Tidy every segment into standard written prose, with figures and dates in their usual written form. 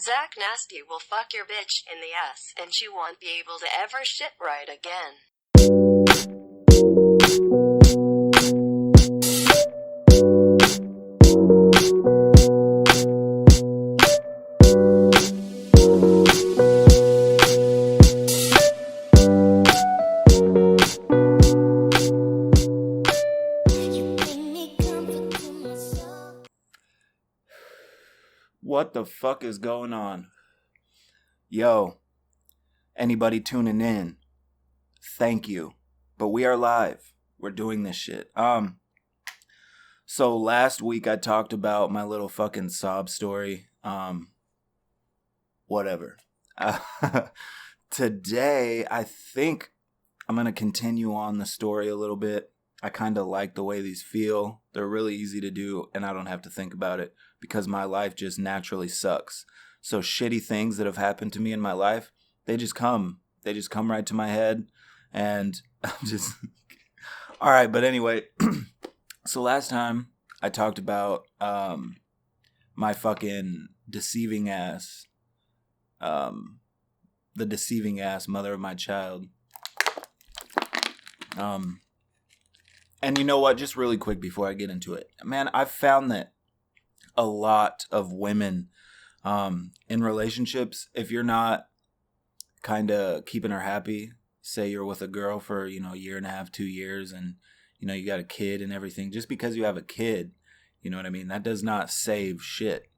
Zach Nasty will fuck your bitch in the ass, and she won't be able to ever shit right again. What the fuck is going on? Yo, anybody tuning in, thank you. But we are live. We're doing this shit. So last week I talked about my little fucking sob story. Whatever. Today, I think I'm going to continue on the story a little bit. I kind of like the way these feel. They're really easy to do, and I don't have to think about it because my life just naturally sucks. So shitty things that have happened to me in my life, they just come. They just come right to my head, and I'm just... All right, but anyway, so last time I talked about my fucking deceiving ass, the deceiving ass mother of my child. And you know what? Just really quick before I get into it. Man, I've found that a lot of women in relationships, if you're not kind of keeping her happy, say you're with a girl for, a year and a half, 2 years, and, you got a kid and everything, just because you have a kid, you know what I mean? That does not save shit.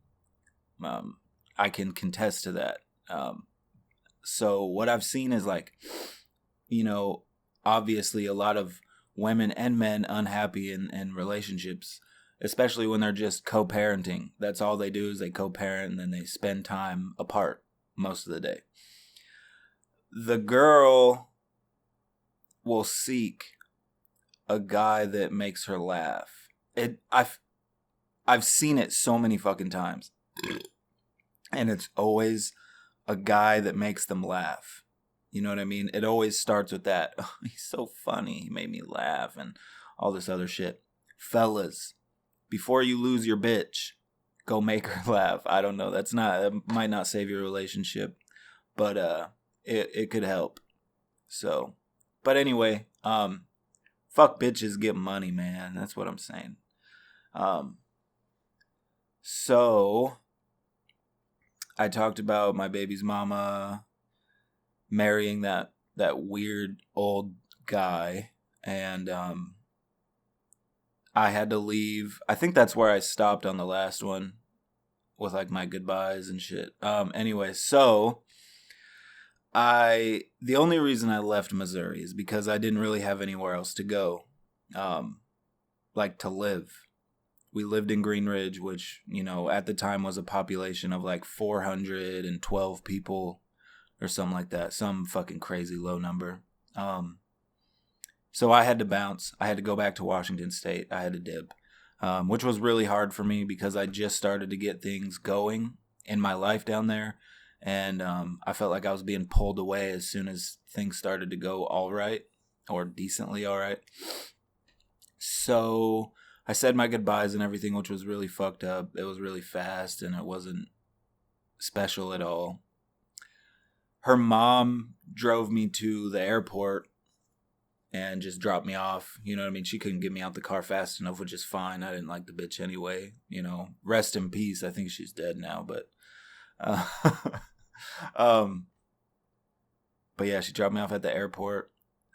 I can contest to that. So what I've seen is obviously a lot of women and men unhappy in relationships, especially when they're just co-parenting. That's all they do is they co-parent and then they spend time apart most of the day. The girl will seek a guy that makes her laugh. I've seen it so many fucking times. And it's always a guy that makes them laugh. You know what I mean? It always starts with that. Oh, he's so funny. He made me laugh and all this other shit. Fellas, before you lose your bitch, go make her laugh. I don't know. That might not save your relationship, but it could help. So, but anyway, fuck bitches, get money, man. That's what I'm saying. So I talked about my baby's mama marrying that weird old guy, and I had to leave. I think that's where I stopped on the last one with my goodbyes and shit. Anyway, so the only reason I left Missouri is because I didn't really have anywhere else to go, to live. We lived in Green Ridge, which, at the time was a population of 412 people or something like that. Some fucking crazy low number. So I had to bounce. I had to go back to Washington State. I had to dip, which was really hard for me because I just started to get things going in my life down there. And I felt like I was being pulled away as soon as things started to go all right, or decently all right. So I said my goodbyes and everything, which was really fucked up. It was really fast, and it wasn't special at all. Her mom drove me to the airport and just dropped me off. You know what I mean? She couldn't get me out the car fast enough, which is fine. I didn't like the bitch anyway. Rest in peace. I think she's dead now, but... but yeah, she dropped me off at the airport,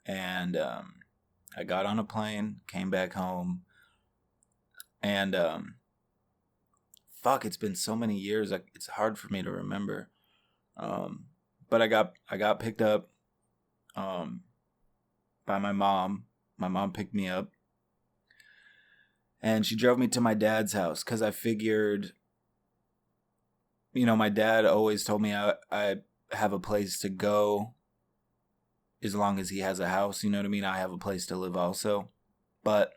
and I got on a plane, came back home, and fuck, it's been so many years, it's hard for me to remember. But I got picked up by my mom. My mom picked me up, and she drove me to my dad's house because I figured, my dad always told me I have a place to go as long as he has a house. You know what I mean? I have a place to live also. But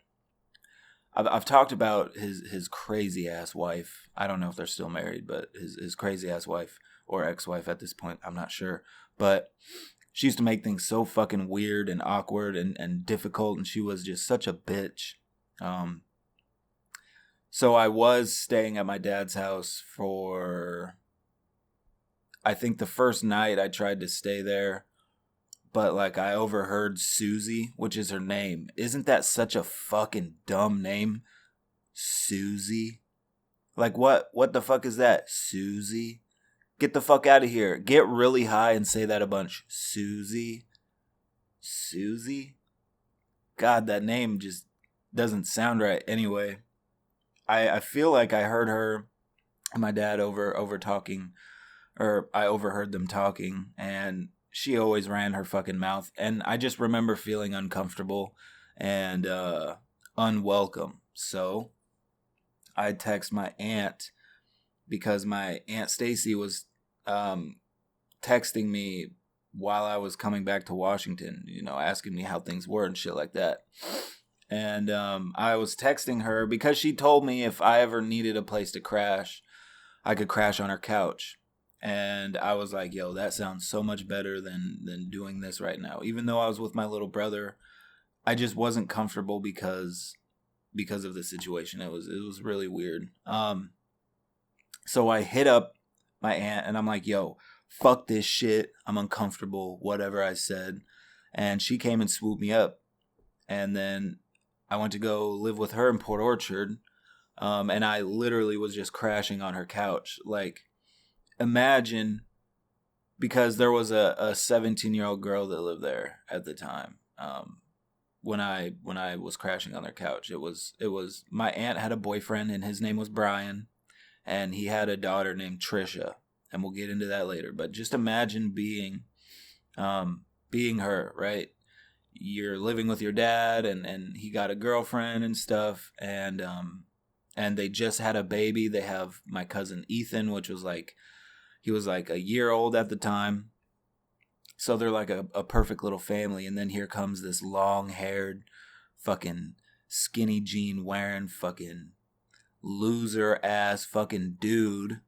I've talked about his crazy ass wife. I don't know if they're still married, but his crazy ass wife, or ex-wife at this point, I'm not sure. But she used to make things so fucking weird and awkward and difficult, and she was just such a bitch. So I was staying at my dad's house for I think the first night I tried to stay there, but like I overheard Susie, which is her name. Isn't that such a fucking dumb name? Susie? Like what the fuck is that? Susie? Get the fuck out of here. Get really high and say that a bunch. Susie? Susie? God, that name just doesn't sound right. Anyway, I feel like I heard her and my dad over talking, or I overheard them talking, and she always ran her fucking mouth, and I just remember feeling uncomfortable and unwelcome. So I text my aunt, because my Aunt Stacy was texting me while I was coming back to Washington, asking me how things were and shit like that. And I was texting her because she told me if I ever needed a place to crash, I could crash on her couch. And I was like, yo, that sounds so much better than doing this right now. Even though I was with my little brother, I just wasn't comfortable because of the situation. It was really weird. So I hit up my aunt and I'm like, yo, fuck this shit. I'm uncomfortable, whatever I said. And she came and swooped me up. And then I went to go live with her in Port Orchard. And I literally was just crashing on her couch. Like, imagine, because there was a 17-year-old girl that lived there at the time. When I was crashing on their couch, it was my aunt had a boyfriend and his name was Brian, and he had a daughter named Trisha, and we'll get into that later. But just imagine being her, right? You're living with your dad, and he got a girlfriend and stuff, and they just had a baby. They have my cousin Ethan, which was like, he was like a year old at the time. So they're like a perfect little family. And then here comes this long-haired, fucking skinny jean wearing, fucking loser-ass fucking dude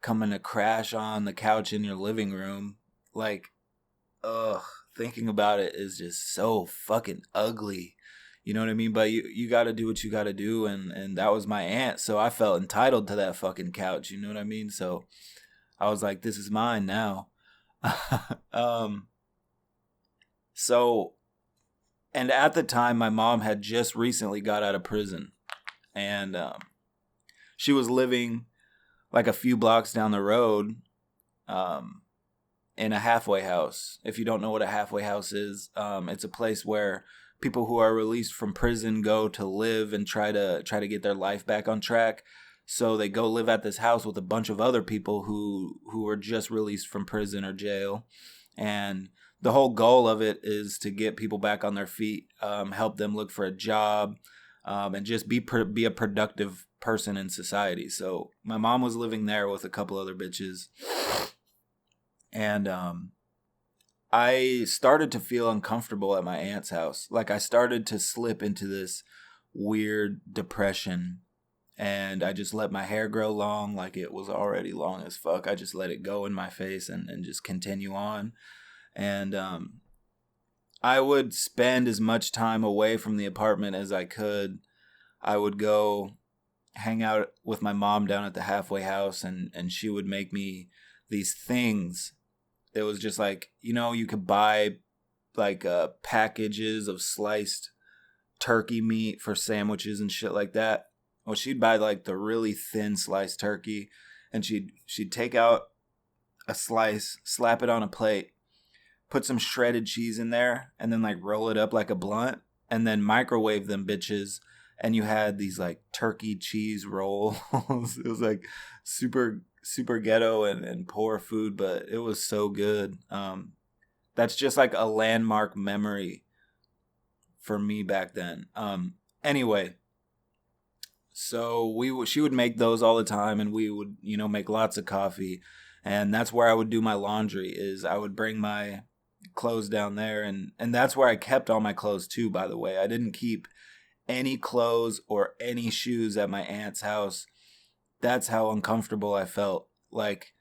coming to crash on the couch in your living room. Like, ugh, thinking about it is just so fucking ugly. You know what I mean? But you got to do what you got to do. And that was my aunt. So I felt entitled to that fucking couch. You know what I mean? So I was like, this is mine now. So, and at the time, my mom had just recently got out of prison, and she was living like a few blocks down the road, in a halfway house. If you don't know what a halfway house is, it's a place where people who are released from prison go to live and try to get their life back on track. So they go live at this house with a bunch of other people who were just released from prison or jail. And the whole goal of it is to get people back on their feet, help them look for a job, and just be a productive person in society. So my mom was living there with a couple other bitches. And I started to feel uncomfortable at my aunt's house. Like, I started to slip into this weird depression. And I just let my hair grow long, like it was already long as fuck. I just let it go in my face and just continue on. And I would spend as much time away from the apartment as I could. I would go hang out with my mom down at the halfway house, and she would make me these things. It was just like, you could buy like packages of sliced turkey meat for sandwiches and shit like that. Well, she'd buy like the really thin sliced turkey, and she'd take out a slice, slap it on a plate, put some shredded cheese in there, and then like roll it up like a blunt, and then microwave them bitches, and you had these like turkey cheese rolls. It was like super ghetto and poor food, but it was so good. That's just like a landmark memory for me back then. Anyway. So she would make those all the time, and we would, make lots of coffee, and that's where I would do my laundry. Is I would bring my clothes down there, and that's where I kept all my clothes too, by the way. I didn't keep any clothes or any shoes at my aunt's house. That's how uncomfortable I felt. Like,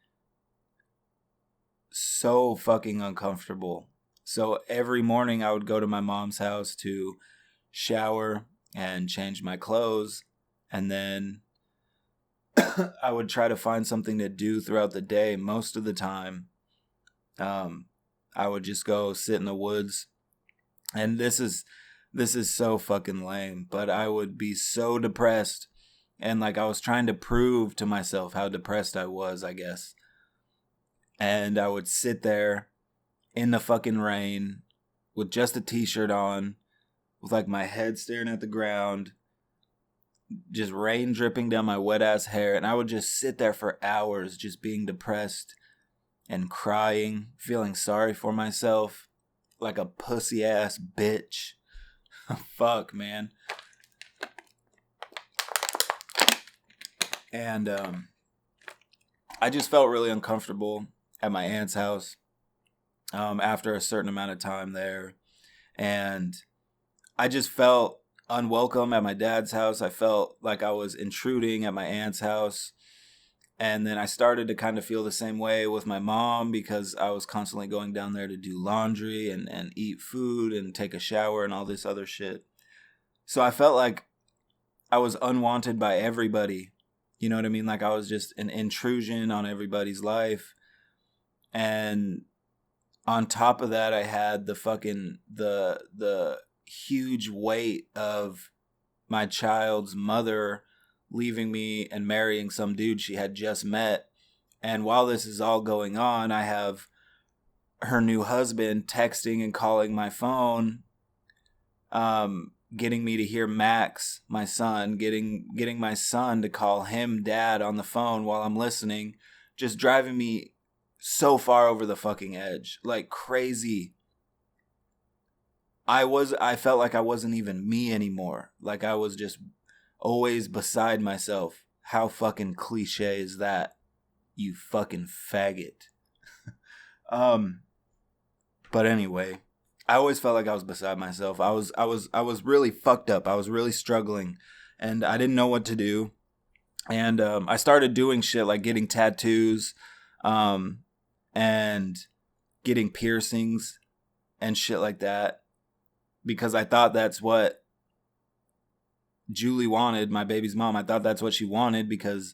so fucking uncomfortable. So every morning I would go to my mom's house to shower and change my clothes. And then I would try to find something to do throughout the day. Most of the time, I would just go sit in the woods. And this is so fucking lame, but I would be so depressed. And like I was trying to prove to myself how depressed I was, I guess. And I would sit there in the fucking rain with just a t-shirt on, with like my head staring at the ground, just rain dripping down my wet ass hair. And I would just sit there for hours just being depressed and crying, feeling sorry for myself like a pussy ass bitch. Fuck, man. And I just felt really uncomfortable at my aunt's house after a certain amount of time there. And I just felt unwelcome at my dad's house. I felt like I was intruding at my aunt's house. And then I started to kind of feel the same way with my mom because I was constantly going down there to do laundry and eat food and take a shower and all this other shit. So I felt like I was unwanted by everybody. You know what I mean? Like I was just an intrusion on everybody's life. And on top of that, I had the fucking, the huge weight of my child's mother leaving me and marrying some dude she had just met. And while this is all going on, I have her new husband texting and calling my phone, getting me to hear Max, my son, getting my son to call him dad on the phone while I'm listening, just driving me so far over the fucking edge, like crazy. I felt like I wasn't even me anymore. Like I was just always beside myself. How fucking cliche is that? You fucking faggot. But anyway, I always felt like I was beside myself. I was really fucked up. I was really struggling and I didn't know what to do. And I started doing shit like getting tattoos and getting piercings and shit like that because I thought that's what Julie wanted, my baby's mom. I thought that's what she wanted because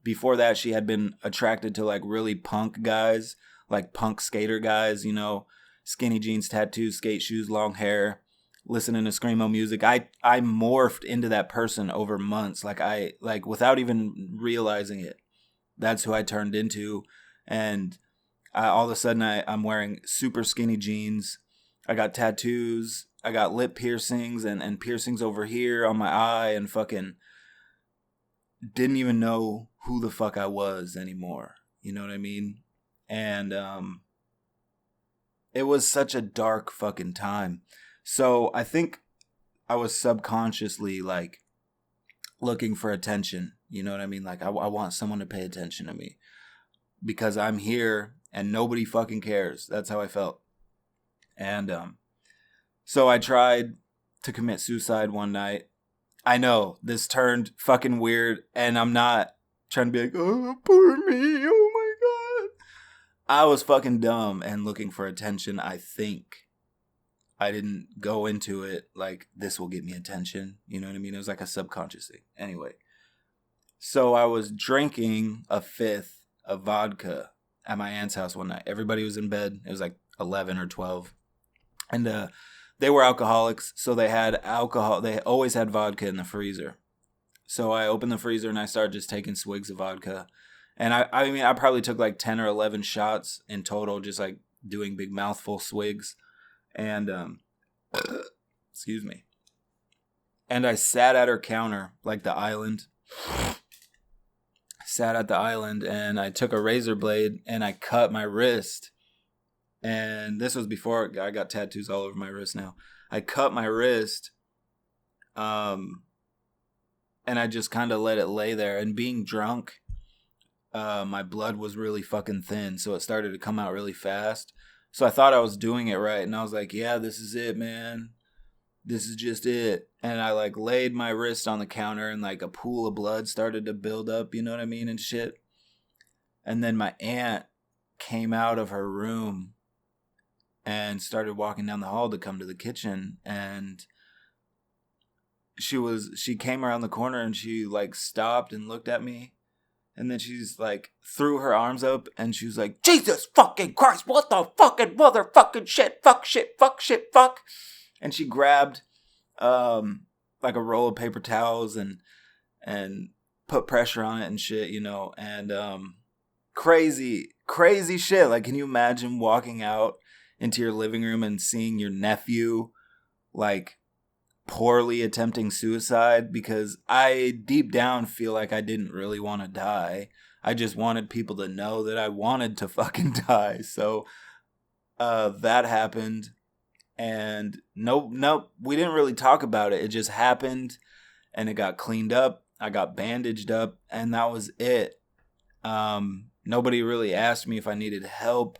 before that she had been attracted to like really punk guys, like punk skater guys, you know, skinny jeans, tattoos, skate shoes, long hair, listening to screamo music. I morphed into that person over months, like without even realizing it. That's who I turned into. And all of a sudden I'm wearing super skinny jeans. I got tattoos. I got lip piercings and piercings over here on my eye and fucking didn't even know who the fuck I was anymore. You know what I mean? And it was such a dark fucking time. So I think I was subconsciously like looking for attention. You know what I mean? Like I want someone to pay attention to me because I'm here and nobody fucking cares. That's how I felt. And so I tried to commit suicide one night. I know this turned fucking weird and I'm not trying to be like, oh, poor me. Oh my God. I was fucking dumb and looking for attention. I think I didn't go into it like this will get me attention. You know what I mean? It was like a subconscious thing. Anyway, so I was drinking a fifth of vodka at my aunt's house one night. Everybody was in bed. It was like 11 or 12. And they were alcoholics, so they had alcohol. They always had vodka in the freezer. So I opened the freezer and I started just taking swigs of vodka. And I mean, I probably took like 10 or 11 shots in total, just like doing big mouthful swigs. And, excuse me. And I sat at her counter, like the island. Sat at the island and I took a razor blade and I cut my wrist. And this was before I got tattoos all over my wrist now. I cut my wrist. And I just kind of let it lay there. And being drunk, my blood was really fucking thin. So it started to come out really fast. So I thought I was doing it right. And I was like, yeah, this is it, man. This is just it. And I like laid my wrist on the counter and like a pool of blood started to build up, you know what I mean, and shit. And then my aunt came out of her room and started walking down the hall to come to the kitchen. And she came around the corner and she like stopped and looked at me And then she's like, threw her arms up and she was like, Jesus fucking Christ, what the fucking motherfucking shit, fuck shit, fuck shit, fuck. And she grabbed like a roll of paper towels and put pressure on it and shit, you know, and crazy shit. Like, can you imagine walking out into your living room and seeing your nephew like poorly attempting suicide? Because I deep down feel like I didn't really want to die. I just wanted people to know that I wanted to fucking die. So that happened, and nope, we didn't really talk about it. It just happened, and it got cleaned up. I got bandaged up, and that was it. Nobody really asked me if I needed help.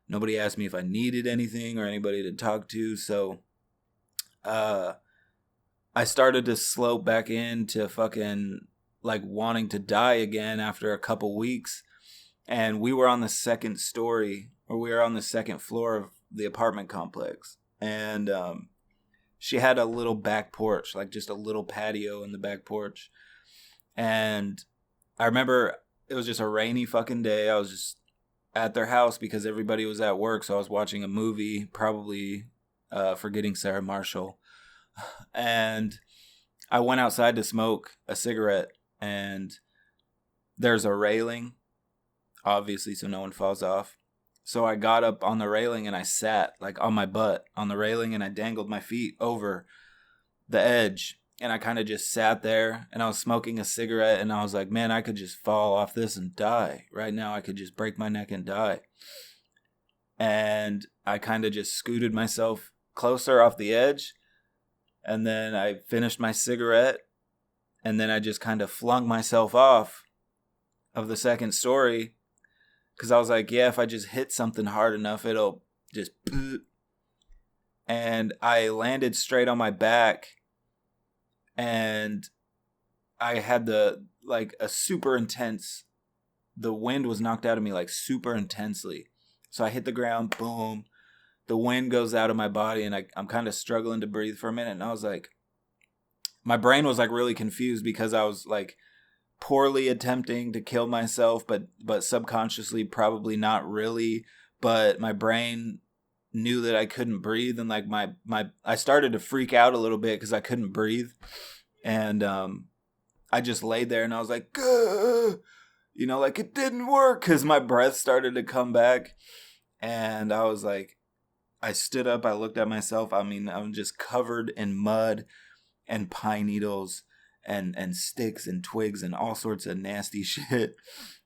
Nobody asked me if I needed anything or anybody to talk to. So I started to slope back into fucking like wanting to die again after a couple weeks. And we were on the second story, or we were on the second floor of the apartment complex. And she had a little back porch, like just a little patio in the back porch. And I remember it was just a rainy fucking day. I was just at their house because everybody was at work. So I was watching a movie, probably Forgetting Sarah Marshall. And I went outside to smoke a cigarette, and there's a railing, obviously, so no one falls off. So I got up on the railing and I sat like on my butt on the railing, and I dangled my feet over the edge, and I kind of just sat there, and I was smoking a cigarette, and I was like, man, I could just fall off this and die. Right now I could just break my neck and die. And I kind of just scooted myself closer off the edge. And then I finished my cigarette, and then I just kind of flung myself off of the second story, because I was like, yeah, if I just hit something hard enough, it'll just... And I landed straight on my back, and I had the wind was knocked out of me like super intensely. So I hit the ground, boom. The wind goes out of my body, and I'm kind of struggling to breathe for a minute. And I was like, my brain was like really confused, because I was like poorly attempting to kill myself, but subconsciously probably not really. But my brain knew that I couldn't breathe, and like I started to freak out a little bit because I couldn't breathe. And I just laid there, and I was like, gah! You know, like it didn't work, because my breath started to come back. And I was like, I stood up, I looked at myself. I mean, I'm just covered in mud and pine needles and sticks and twigs and all sorts of nasty shit,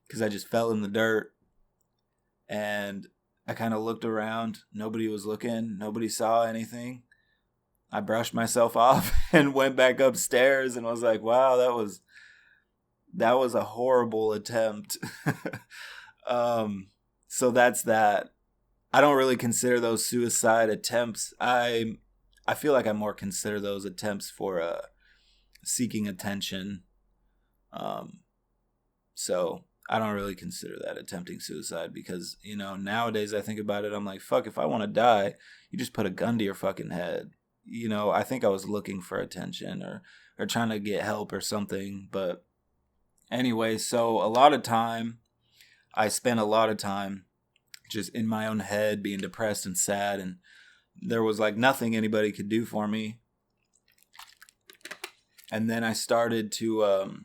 because I just fell in the dirt. And I kind of looked around. Nobody was looking. Nobody saw anything. I brushed myself off and went back upstairs, and was like, wow, that was a horrible attempt. So that's that. I don't really consider those suicide attempts. I feel like I more consider those attempts for seeking attention. So I don't really consider that attempting suicide, because, you know, nowadays I think about it, I'm like, fuck, if I want to die, you just put a gun to your fucking head. You know, I think I was looking for attention or trying to get help or something. But anyway, so I spent a lot of time just in my own head, being depressed and sad, and there was like nothing anybody could do for me. And then I started to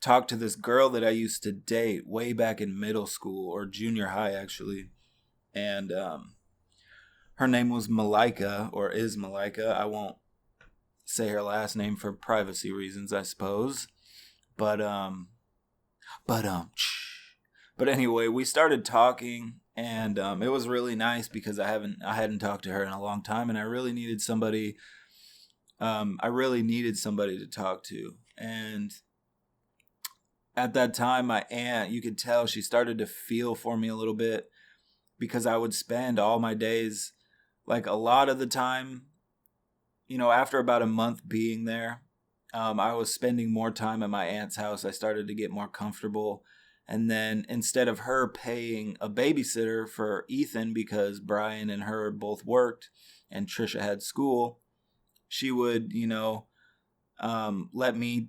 talk to this girl that I used to date way back in middle school, or junior high actually. And her name was Malika, or is Malika. I won't say her last name for privacy reasons, I suppose. But anyway, we started talking, and it was really nice, because I hadn't talked to her in a long time, and I really needed somebody. To talk to. And at that time, my aunt, you could tell she started to feel for me a little bit, because I would spend all my days, like a lot of the time, you know, after about a month being there, I was spending more time at my aunt's house. I started to get more comfortable. And then instead of her paying a babysitter for Ethan, because Brian and her both worked and Trisha had school, she would, you know, let me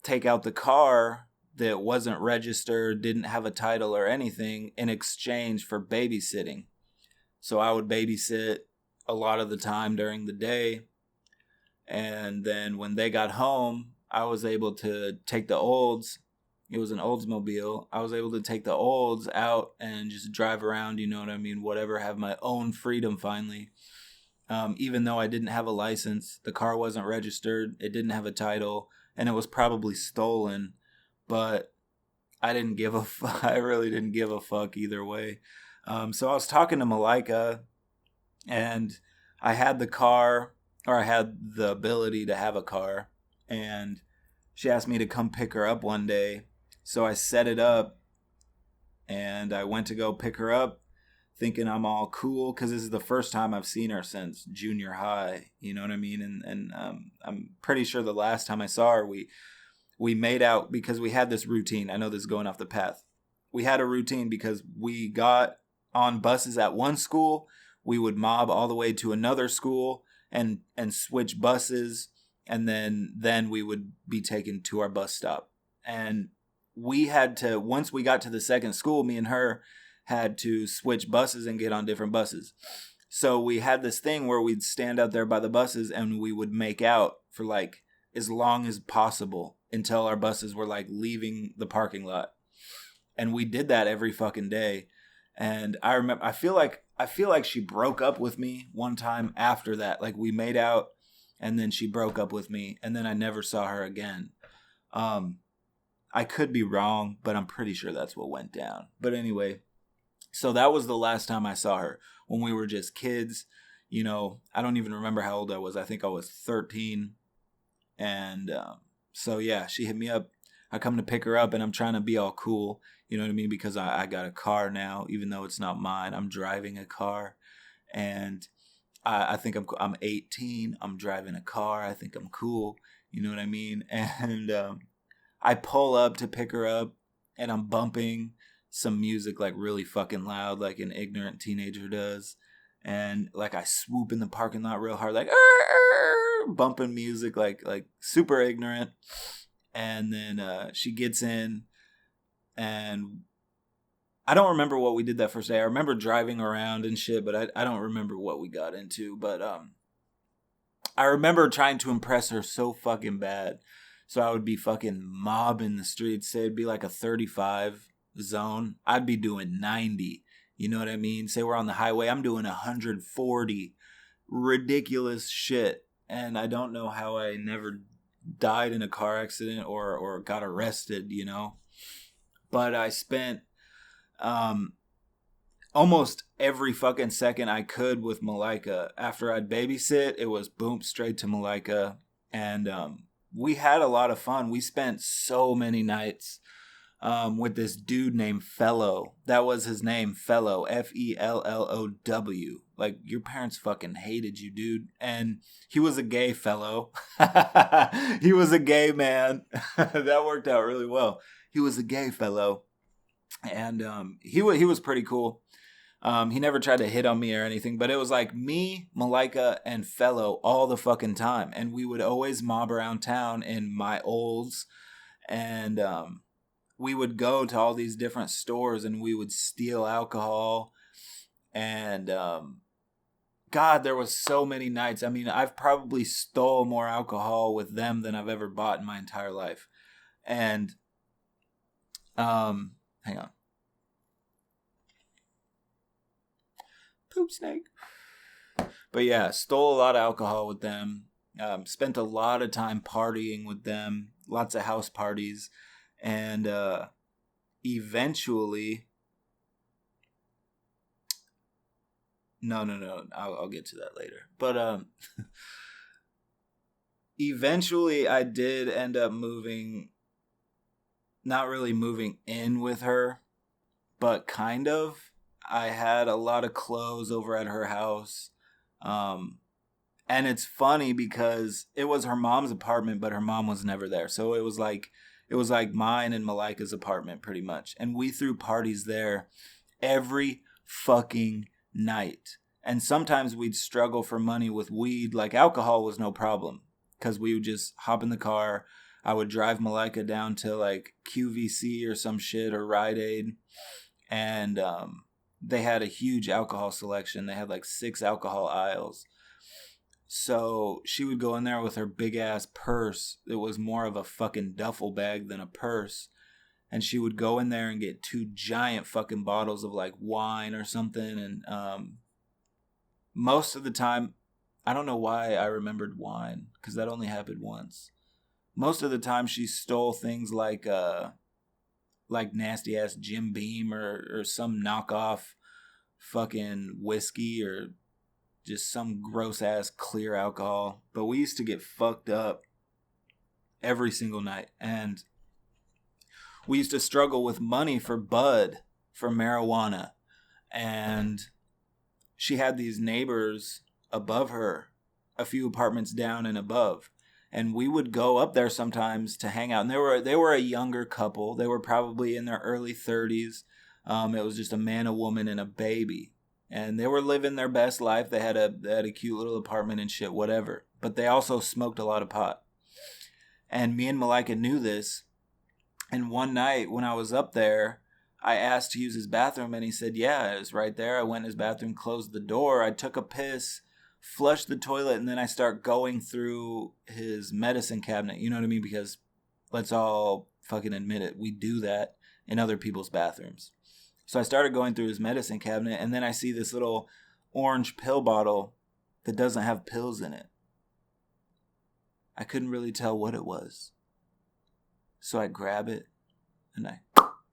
take out the car that wasn't registered, didn't have a title or anything, in exchange for babysitting. So I would babysit a lot of the time during the day. And then when they got home, I was able to take the Olds. It was an Oldsmobile. I was able to take the Olds out and just drive around, you know what I mean? Whatever, have my own freedom finally. Even though I didn't have a license, the car wasn't registered, it didn't have a title, and it was probably stolen. But I didn't give a I really didn't give a fuck either way. So I was talking to Malika, and I had the car, or I had the ability to have a car, and she asked me to come pick her up one day. So I set it up, and I went to go pick her up, thinking I'm all cool, because this is the first time I've seen her since junior high, you know what I mean? And I'm pretty sure the last time I saw her, we made out, because we had this routine. I know this is going off the path. We had a routine because we got on buses at one school, we would mob all the way to another school and switch buses, and then we would be taken to our bus stop. And we had to, once we got to the second school, me and her had to switch buses and get on different buses. So we had this thing where we'd stand out there by the buses and we would make out for like as long as possible until our buses were like leaving the parking lot. And we did that every fucking day. And I remember, I feel like she broke up with me one time after that. Like we made out and then she broke up with me and then I never saw her again. I could be wrong, but I'm pretty sure that's what went down. But anyway, so that was the last time I saw her, when we were just kids. You know, I don't even remember how old I was. I think I was 13. And so, yeah, she hit me up. I come to pick her up, and I'm trying to be all cool. You know what I mean? Because I got a car now, even though it's not mine. I'm driving a car. And I think I'm 18. I'm driving a car. I think I'm cool. You know what I mean? And I pull up to pick her up, and I'm bumping some music like really fucking loud, like an ignorant teenager does. And like I swoop in the parking lot real hard, like bumping music like super ignorant. And then she gets in, and I don't remember what we did that first day. I remember driving around and shit, but I don't remember what we got into. But I remember trying to impress her so fucking bad. So I would be fucking mobbing the streets. Say it'd be like a 35 zone. I'd be doing 90. You know what I mean? Say we're on the highway, I'm doing 140. Ridiculous shit. And I don't know how I never died in a car accident or got arrested, you know? But I spent almost every fucking second I could with Malika. After I'd babysit, it was boom, straight to Malika. And we had a lot of fun. We spent so many nights with this dude named Fellow. That was his name, Fellow. Fellow. Like, your parents fucking hated you, dude. And he was a gay fellow. He was a gay man. That worked out really well. He was a gay fellow. And he was pretty cool. He never tried to hit on me or anything, but it was like me, Malika, and Fellow all the fucking time. And we would always mob around town in my Olds. And we would go to all these different stores and we would steal alcohol. And God, there was so many nights. I mean, I've probably stole more alcohol with them than I've ever bought in my entire life. And hang on. Poop snake. But yeah, stole a lot of alcohol with them. Spent a lot of time partying with them. Lots of house parties. And eventually... No. I'll get to that later. But eventually I did end up moving... Not really moving in with her, but kind of. I had a lot of clothes over at her house. And it's funny because it was her mom's apartment, but her mom was never there. So it was like mine and Malika's apartment pretty much. And we threw parties there every fucking night. And sometimes we'd struggle for money with weed. Like alcohol was no problem because we would just hop in the car. I would drive Malika down to like QVC or some shit or Rite Aid, and they had a huge alcohol selection. They had like 6 alcohol aisles. So she would go in there with her big ass purse. It was more of a fucking duffel bag than a purse. And she would go in there and get 2 giant fucking bottles of like wine or something. And most of the time, I don't know why I remembered wine, because that only happened once. Most of the time she stole things like nasty ass Jim Beam or some knockoff fucking whiskey or just some gross ass clear alcohol. But we used to get fucked up every single night. And we used to struggle with money for bud, for marijuana. And she had these neighbors above her, a few apartments down and above. And we would go up there sometimes to hang out. And they were a younger couple. They were probably in their early 30s. It was just a man, a woman, and a baby. And they were living their best life. They had a cute little apartment and shit, whatever. But they also smoked a lot of pot. And me and Malika knew this. And one night when I was up there, I asked to use his bathroom, and he said, yeah, it was right there. I went in his bathroom, closed the door. I took a piss, flushed the toilet, and then I start going through his medicine cabinet. You know what I mean? Because let's all fucking admit it. We do that in other people's bathrooms. So I started going through his medicine cabinet, and then I see this little orange pill bottle that doesn't have pills in it. I couldn't really tell what it was. So I grab it, and I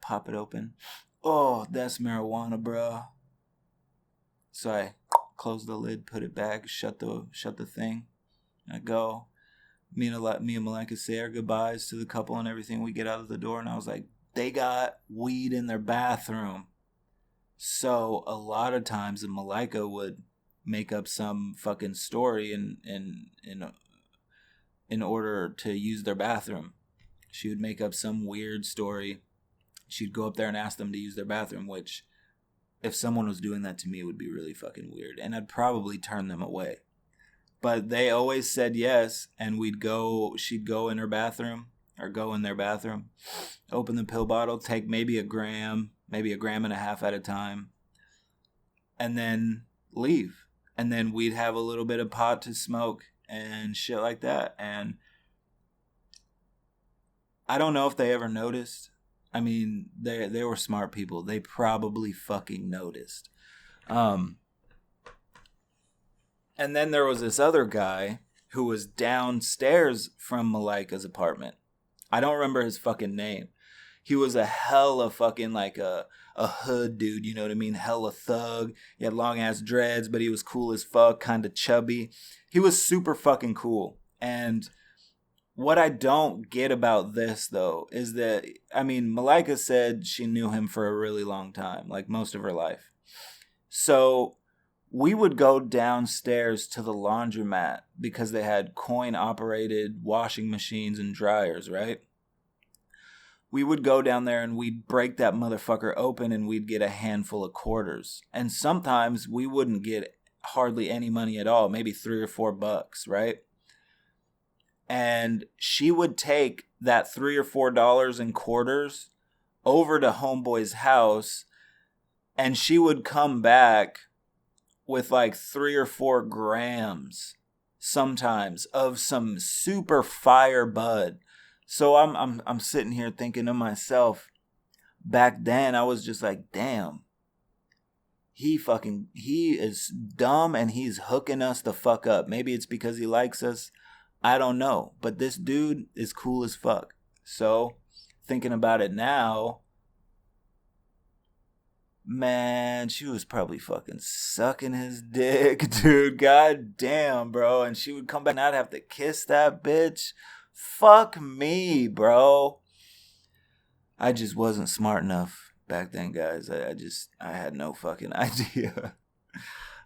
pop it open. Oh, that's marijuana, bro. So I close the lid, put it back, shut the thing. And I go. Me and Malika say our goodbyes to the couple and everything. We get out of the door, and I was like, they got weed in their bathroom. So a lot of times Malika would make up some fucking story in order to use their bathroom. She would make up some weird story. She'd go up there and ask them to use their bathroom, which if someone was doing that to me, it would be really fucking weird. And I'd probably turn them away. But they always said yes, and she'd go in her bathroom, or go in their bathroom, open the pill bottle, take maybe a gram and a half at a time, and then leave. And then we'd have a little bit of pot to smoke and shit like that. And I don't know if they ever noticed. I mean, they were smart people. They probably fucking noticed. And then there was this other guy who was downstairs from Malika's apartment. I don't remember his fucking name. He was a hella fucking like a hood dude, you know what I mean? Hella thug. He had long ass dreads, but he was cool as fuck, kind of chubby. He was super fucking cool. And what I don't get about this, though, is that, I mean, Malika said she knew him for a really long time, like most of her life. So we would go downstairs to the laundromat because they had coin-operated washing machines and dryers, right? We would go down there and we'd break that motherfucker open and we'd get a handful of quarters. And sometimes we wouldn't get hardly any money at all, maybe $3 or $4, right? And she would take that $3 or $4 in quarters over to homeboy's house, and she would come back with like 3 or 4 grams sometimes of some super fire bud. So I'm sitting here thinking to myself, back then I was just like, damn, he is dumb and he's hooking us the fuck up. Maybe it's because he likes us. I don't know. But this dude is cool as fuck. So thinking about it now, man, she was probably fucking sucking his dick, dude. God damn, bro. And she would come back and I'd have to kiss that bitch. Fuck me, bro. I just wasn't smart enough back then, guys. I had no fucking idea.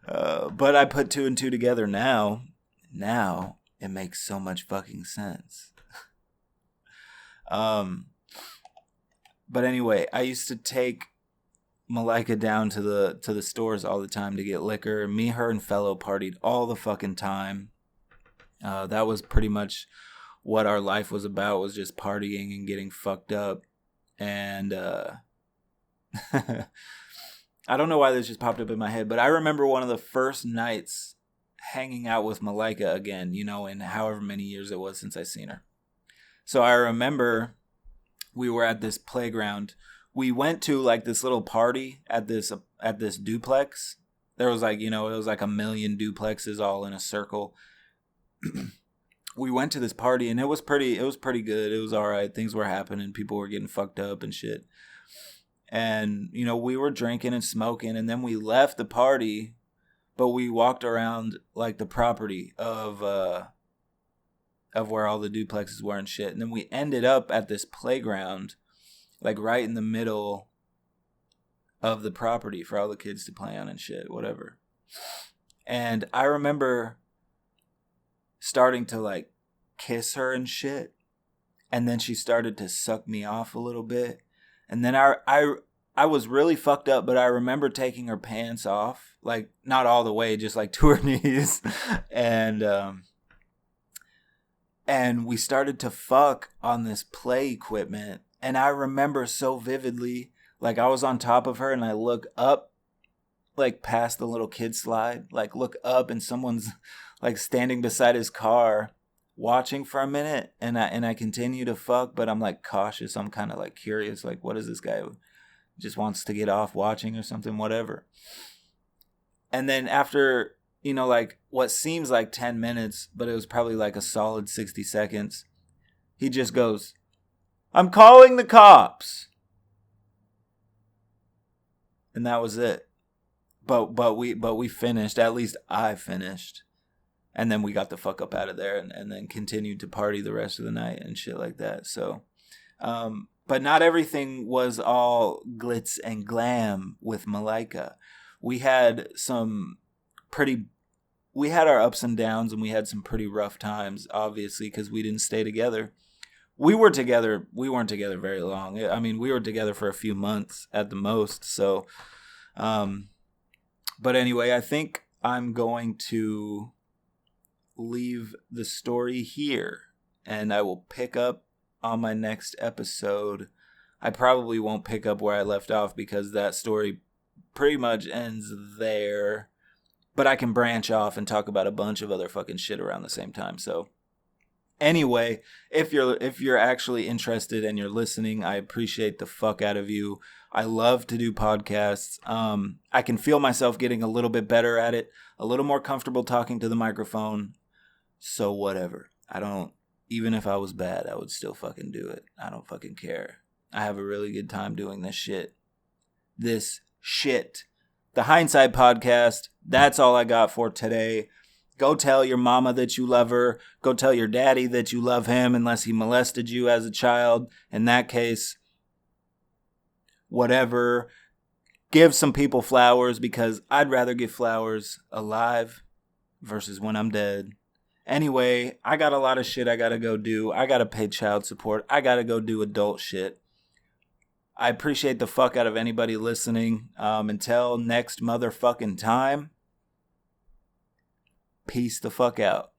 But I put 2 and 2 together now. Now it makes so much fucking sense. But anyway, I used to take Malika down to the stores all the time to get liquor. Me, her, and Fellow partied all the fucking time. That was pretty much what our life was about was just partying and getting fucked up. And I don't know why this just popped up in my head, but I remember one of the first nights hanging out with Malika again, you know, in however many years it was since I seen her. So I remember we were at this playground. We went to like this little party at this duplex. There was like, you know, it was like 1 million duplexes all in a circle. We went to this party and it was pretty good. It was all right. Things were happening. People were getting fucked up and shit. And, you know, we were drinking and smoking, and then we left the party, but we walked around like the property of where all the duplexes were and shit. And then we ended up at this playground, like right in the middle of the property for all the kids to play on and shit, whatever. And I remember starting to like kiss her and shit. And then she started to suck me off a little bit. And then I was really fucked up, but I remember taking her pants off, like not all the way, just like to her knees. And we started to fuck on this play equipment. And I remember so vividly, like I was on top of her and I look up, like past the little kid slide, like look up and someone's like standing beside his car watching for a minute, and I continue to fuck, but I'm like cautious. I'm kind of like curious, like what is this guy just wants to get off watching or something, whatever. And then after, you know, like what seems like 10 minutes, but it was probably like a solid 60 seconds, he just goes, "I'm calling the cops." And that was it. But we finished, at least I finished. And then we got the fuck up out of there and then continued to party the rest of the night and shit like that. So, but not everything was all glitz and glam with Malika. We had our ups and downs, and we had some pretty rough times, obviously, because we didn't stay together. We weren't together very long. I mean, we were together for a few months at the most. So, but anyway, I think I'm going to leave the story here, and I will pick up on my next episode. I probably won't pick up where I left off because that story pretty much ends there, but I can branch off and talk about a bunch of other fucking shit around the same time. So anyway, if you're actually interested and you're listening, I appreciate the fuck out of you. I love to do podcasts. I can feel myself getting a little bit better at it, a little more comfortable talking to the microphone. So whatever. Even if I was bad, I would still fucking do it. I don't fucking care. I have a really good time doing this shit. The Hindsight Podcast. That's all I got for today. Go tell your mama that you love her. Go tell your daddy that you love him, unless he molested you as a child. In that case, whatever. Give some people flowers, because I'd rather get flowers alive versus when I'm dead. Anyway, I got a lot of shit I gotta go do. I gotta pay child support. I gotta go do adult shit. I appreciate the fuck out of anybody listening. Until next motherfucking time, peace the fuck out.